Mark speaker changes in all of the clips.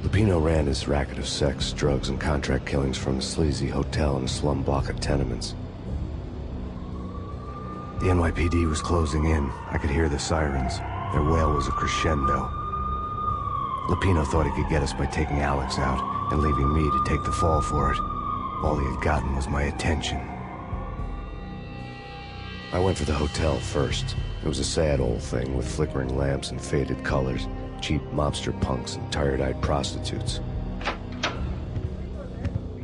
Speaker 1: Lupino ran his racket of sex, drugs, and contract killings from a sleazy hotel in a slum block of tenements. The NYPD was closing in. I could hear the sirens. Their wail was a crescendo. Lupino thought he could get us by taking Alex out and leaving me to take the fall for it. All he had gotten was my attention. I went for the hotel first. It was a sad old thing with flickering lamps and faded colors, cheap mobster punks and tired-eyed prostitutes.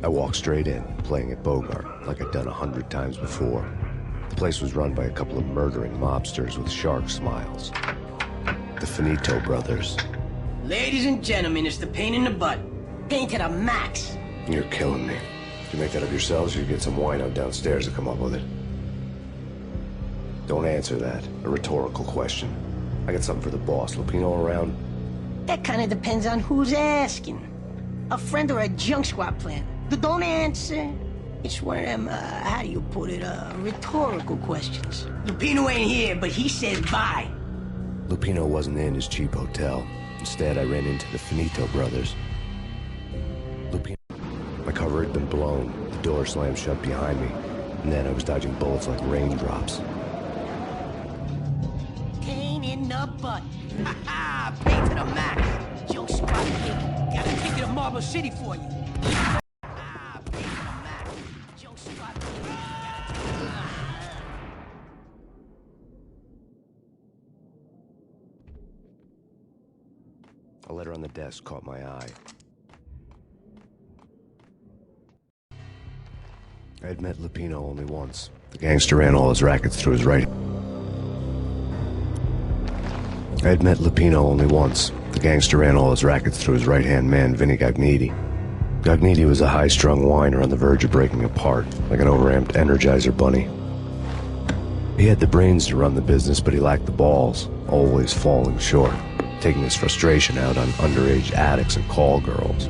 Speaker 1: I walked straight in, playing at Bogart, like I'd done 100 times before. The place was run by a couple of murdering mobsters with shark smiles. The Finito brothers.
Speaker 2: Ladies and gentlemen, it's the pain in the butt. Pain to the max.
Speaker 1: You're killing me. Did you make that up yourselves, or you get some wino downstairs to come up with it? Don't answer that. A rhetorical question. I got something for the boss. Lupino around?
Speaker 2: That kind of depends on who's asking. A friend or a junk squad plan. Don't answer. It's one of them, how do you put it, rhetorical questions. Lupino ain't here, but he said bye.
Speaker 1: Lupino wasn't in his cheap hotel. Instead, I ran into the Finito brothers. Lupino. My cover had been blown. The door slammed shut behind me. And then I was dodging bullets like raindrops.
Speaker 2: Pain in the butt. Ha ha! Pain to the max. Junk squad kid. Got a ticket to Marble City for you.
Speaker 1: A letter on the desk caught my eye. I had met Lupino only once. The gangster ran all his rackets through his right... I had met Lupino only once. The gangster ran all his rackets through his right-hand man, Vinny Gagniti. Gagniti was a high-strung whiner on the verge of breaking apart, like an overamped Energizer bunny. He had the brains to run the business, but he lacked the balls, always falling short, taking his frustration out on underage addicts and call girls.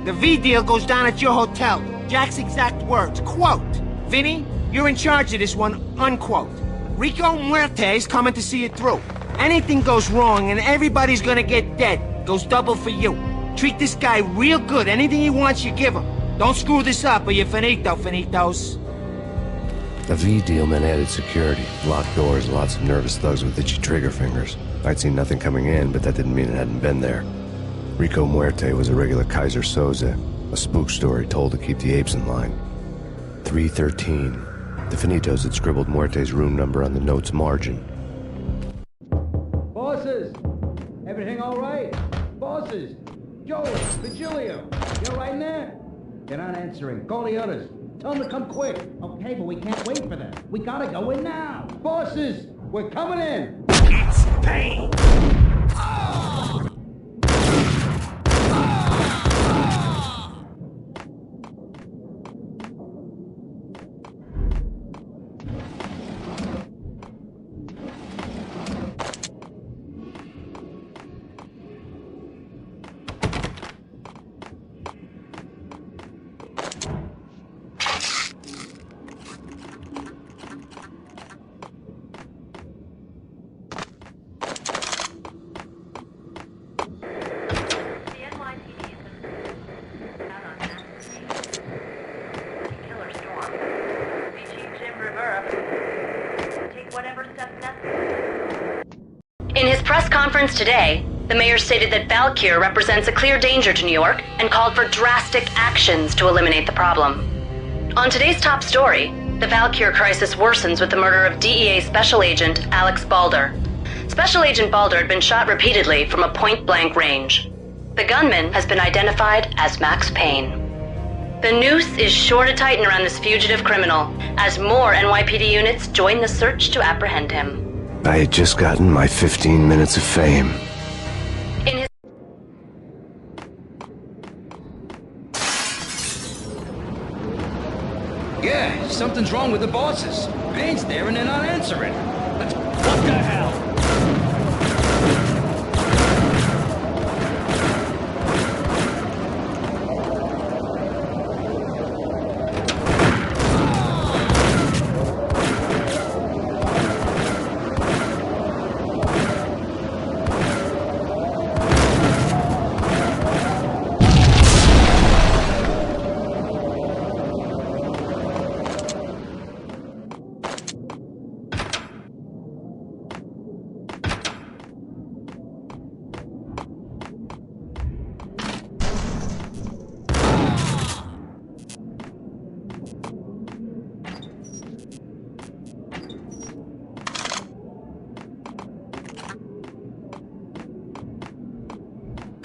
Speaker 3: The V deal goes down at your hotel. Jack's exact words, quote, "Vinny, you're in charge of this one," unquote. Rico Muerte's coming to see it through. Anything goes wrong and everybody's gonna get dead. Goes double for you. Treat this guy real good. Anything he wants, you give him. Don't screw this up or you're finito, finitos.
Speaker 1: A V deal meant added security, locked doors, and lots of nervous thugs with itchy trigger fingers. I'd seen nothing coming in, but that didn't mean it hadn't been there. Rico Muerte was a regular Kaiser Soze, a spook story told to keep the apes in line. 313. The Finitos had scribbled Muerte's room number on the note's margin.
Speaker 4: Bosses! Everything all right? Bosses! Joey, Virgilio, you're right in there? They're not answering. Call the others. Tell them to come quick. Okay, but we can't wait for them. We gotta go in now. Bosses, we're coming in.
Speaker 3: It's pain!
Speaker 5: In his press conference today, the mayor stated that Valkyr represents a clear danger to New York and called for drastic actions to eliminate the problem. On today's top story, the Valkyr crisis worsens with the murder of DEA Special Agent Alex Balder. Special Agent Balder had been shot repeatedly from a point-blank range. The gunman has been identified as Max Payne. The noose is sure to tighten around this fugitive criminal as more NYPD units join the search to apprehend him.
Speaker 1: I had just gotten my 15 minutes of fame.
Speaker 5: In his
Speaker 4: Yeah, something's wrong with the bosses. Payne's there and they're not answering. What the hell?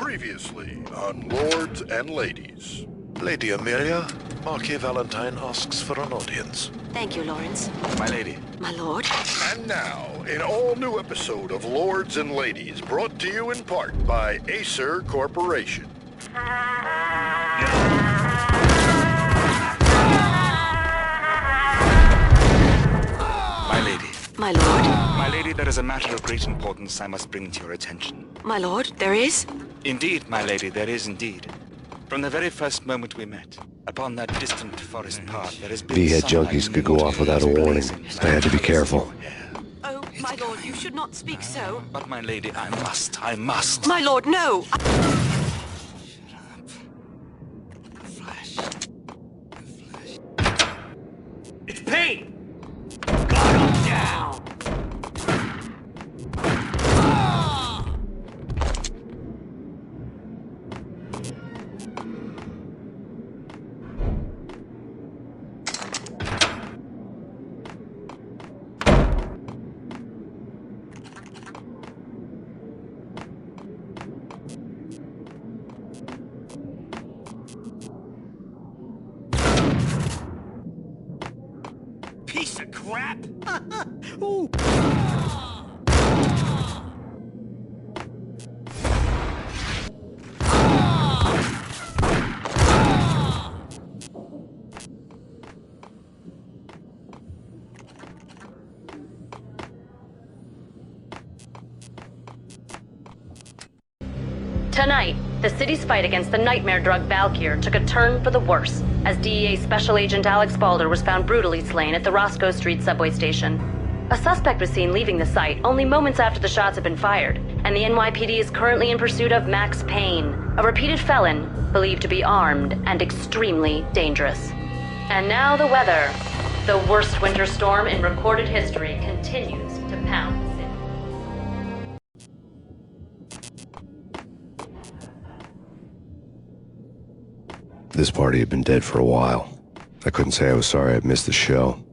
Speaker 6: Previously on Lords and Ladies.
Speaker 1: Lady Amelia, Marquis Valentine asks for an audience.
Speaker 7: Thank you, Lawrence.
Speaker 8: My lady.
Speaker 7: My lord.
Speaker 6: And now, an all-new episode of Lords and Ladies, brought to you in part by Acer Corporation.
Speaker 8: My lady.
Speaker 7: My lord.
Speaker 8: My lady, there is a matter of great importance I must bring to your attention.
Speaker 7: My lord, there is?
Speaker 8: Indeed, my lady, there is indeed. From the very first moment we met, upon that distant forest path, there has been
Speaker 1: V-head
Speaker 8: sunlight
Speaker 1: junkies could go off without a warning. I had to be careful.
Speaker 7: Oh, my lord, you should not speak so.
Speaker 8: But my lady, I must.
Speaker 7: My lord, no!
Speaker 3: It's Payne! Got him down! Piece of crap! Ooh.
Speaker 5: Tonight, the city's fight against the nightmare drug Valkyr took a turn for the worse, as DEA Special Agent Alex Balder was found brutally slain at the Roscoe Street subway station. A suspect was seen leaving the site only moments after the shots had been fired, and the NYPD is currently in pursuit of Max Payne, a repeated felon believed to be armed and extremely dangerous. And now the weather. The worst winter storm in recorded history continues to pound the city.
Speaker 1: This party had been dead for a while. I couldn't say I was sorry I'd missed the show.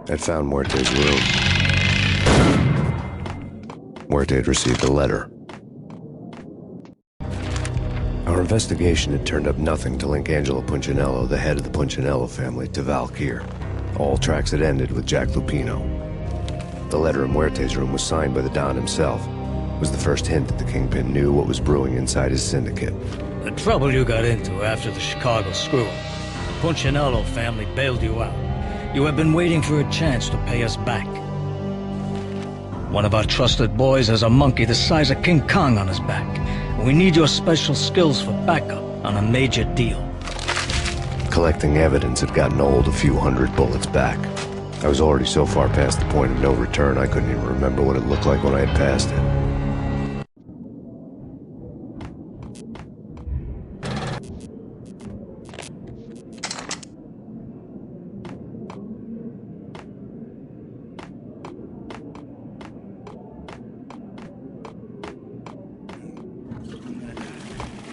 Speaker 1: I'd found Muerte's room. Muerte had received a letter. Our investigation had turned up nothing to link Angelo Punchinello, the head of the Punchinello family, to Valkyr. All tracks had ended with Jack Lupino. The letter in Muerte's room was signed by the Don himself. It was the first hint that the Kingpin knew what was brewing inside his syndicate.
Speaker 9: The trouble you got into after the Chicago screw-up. The Punchinello family bailed you out. You have been waiting for a chance to pay us back. One of our trusted boys has a monkey the size of King Kong on his back. We need your special skills for backup on a major deal.
Speaker 1: Collecting evidence had gotten old a few hundred bullets back. I was already so far past the point of no return I couldn't even remember what it looked like when I had passed it.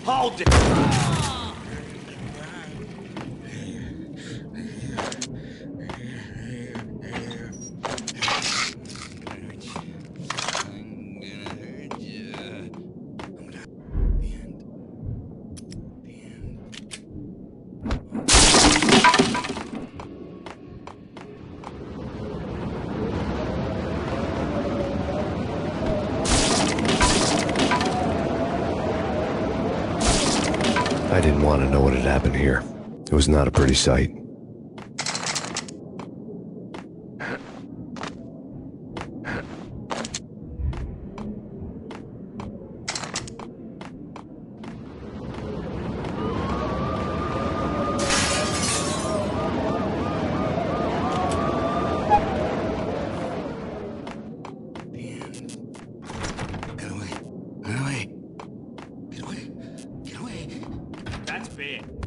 Speaker 3: Hold it!
Speaker 1: I didn't want to know what had happened here. It was not a pretty sight.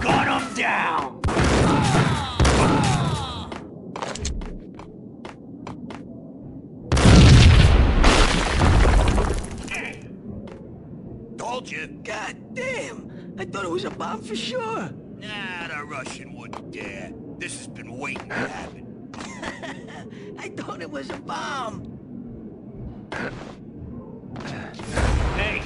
Speaker 3: Gun him down!
Speaker 6: Told you.
Speaker 2: God damn! I thought it was a bomb for sure.
Speaker 6: Nah, the Russian wouldn't dare. This has been waiting to happen.
Speaker 2: I thought it was a bomb.
Speaker 3: Hey!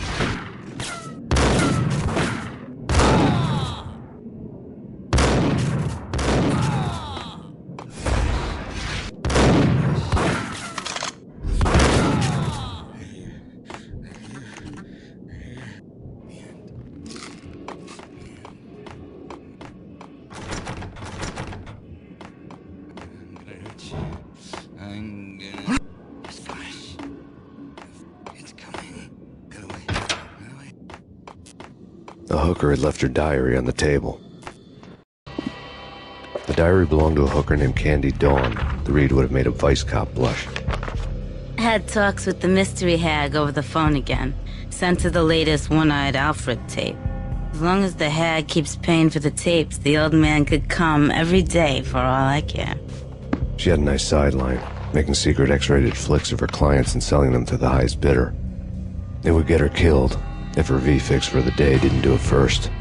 Speaker 1: The hooker had left her diary on the table. The diary belonged to a hooker named Candy Dawn. The read would have made a vice cop blush.
Speaker 10: Had talks with the mystery hag over the phone again. Sent her the latest One-Eyed Alfred tape. As long as the hag keeps paying for the tapes, the old man could come every day for all I care.
Speaker 1: She had a nice sideline, making secret X-rated flicks of her clients and selling them to the highest bidder. It would get her killed if her V-fix for the day didn't do it first.